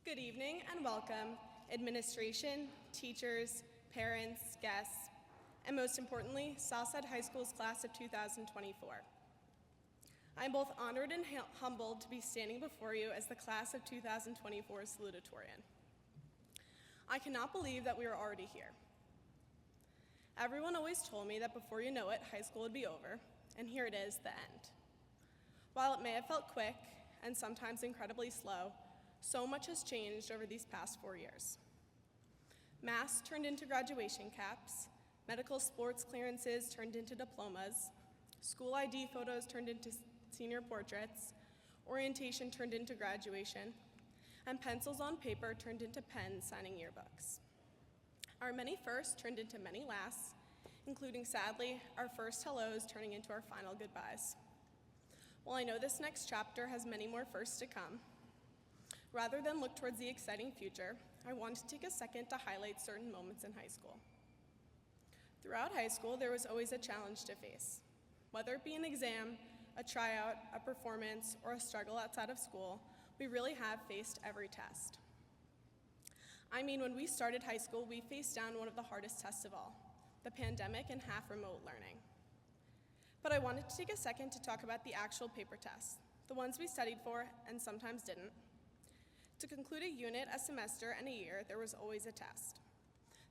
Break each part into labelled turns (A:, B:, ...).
A: Good evening and welcome, administration, teachers, parents, guests, and most importantly, Southside High School's class of 2024. I'm both honored and humbled to be standing before you as the class of 2024's Salutatorian. I cannot believe that we are already here. Everyone always told me that before you know it, high school would be over, and here it is, the end. While it may have felt quick and sometimes incredibly slow, so much has changed over these past 4 years. Masks turned into graduation caps, medical sports clearances turned into diplomas, school ID photos turned into senior portraits, orientation turned into graduation, and pencils on paper turned into pens signing yearbooks. Our many firsts turned into many lasts, including, sadly, our first hellos turning into our final goodbyes. While I know this next chapter has many more firsts to come, rather than look towards the exciting future, I want to take a second to highlight certain moments in high school. Throughout high school, there was always a challenge to face. Whether it be an exam, a tryout, a performance, or a struggle outside of school, we really have faced every test. I mean, when we started high school, we faced down one of the hardest tests of all, the pandemic and half remote learning. But I wanted to take a second to talk about the actual paper tests, the ones we studied for and sometimes didn't. To conclude a unit, a semester, and a year, there was always a test.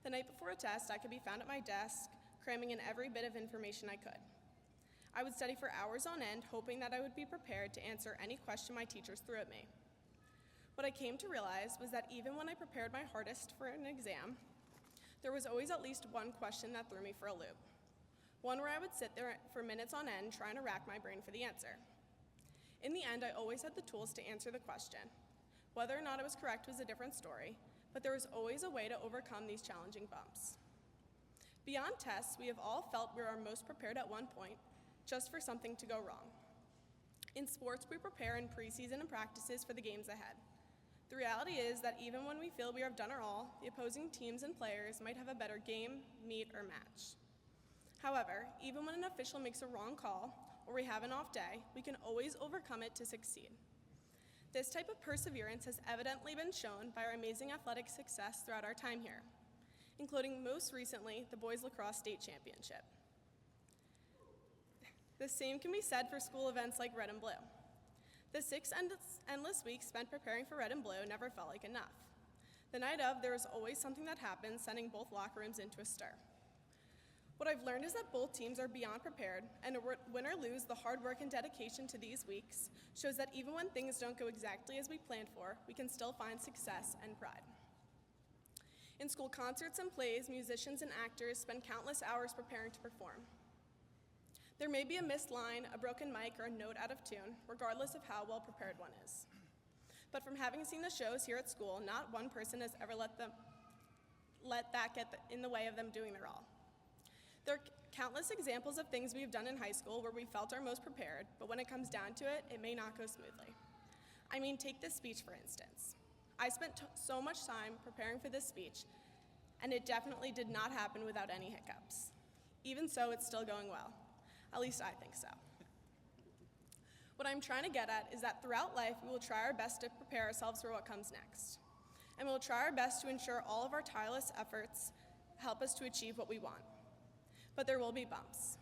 A: The night before a test, I could be found at my desk, cramming in every bit of information I could. I would study for hours on end, hoping that I would be prepared to answer any question my teachers threw at me. What I came to realize was that even when I prepared my hardest for an exam, there was always at least one question that threw me for a loop. One where I would sit there for minutes on end trying to rack my brain for the answer. In the end, I always had the tools to answer the question. Whether or not it was correct was a different story, but there was always a way to overcome these challenging bumps. Beyond tests, we have all felt we are most prepared at one point, just for something to go wrong. In sports, we prepare in preseason and practices for the games ahead. The reality is that even when we feel we have done our all, the opposing teams and players might have a better game, meet, or match. However, even when an official makes a wrong call, or we have an off day, we can always overcome it to succeed. This type of perseverance has evidently been shown by our amazing athletic success throughout our time here, including most recently, the boys lacrosse state championship. The same can be said for school events like Red and Blue. The 6 endless weeks spent preparing for Red and Blue never felt like enough. The night of, there is always something that happens, sending both locker rooms into a stir. What I've learned is that both teams are beyond prepared, and win or lose, the hard work and dedication to these weeks shows that even when things don't go exactly as we planned for, we can still find success and pride. In school concerts and plays, musicians and actors spend countless hours preparing to perform. There may be a missed line, a broken mic, or a note out of tune, regardless of how well prepared one is. But from having seen the shows here at school, not one person has ever let that get in the way of them doing their all. There are countless examples of things we've done in high school where we felt our most prepared, but when it comes down to it, it may not go smoothly. I mean, take this speech for instance. I spent so much time preparing for this speech, and it definitely did not happen without any hiccups. Even so, it's still going well. At least I think so. What I'm trying to get at is that throughout life, we will try our best to prepare ourselves for what comes next. And we'll try our best to ensure all of our tireless efforts help us to achieve what we want. But there will be bumps.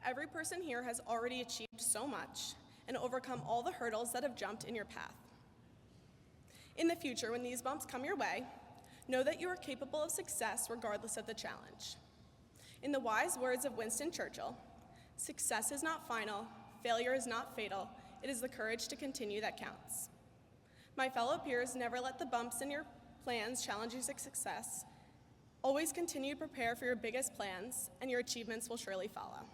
A: Every person here has already achieved so much and overcome all the hurdles that have jumped in your path. In the future, when these bumps come your way, know that you are capable of success regardless of the challenge. In the wise words of Winston Churchill, success is not final, failure is not fatal, it is the courage to continue that counts. My fellow peers, never let the bumps in your plans challenge your success. Always continue to prepare for your biggest plans, and your achievements will surely follow.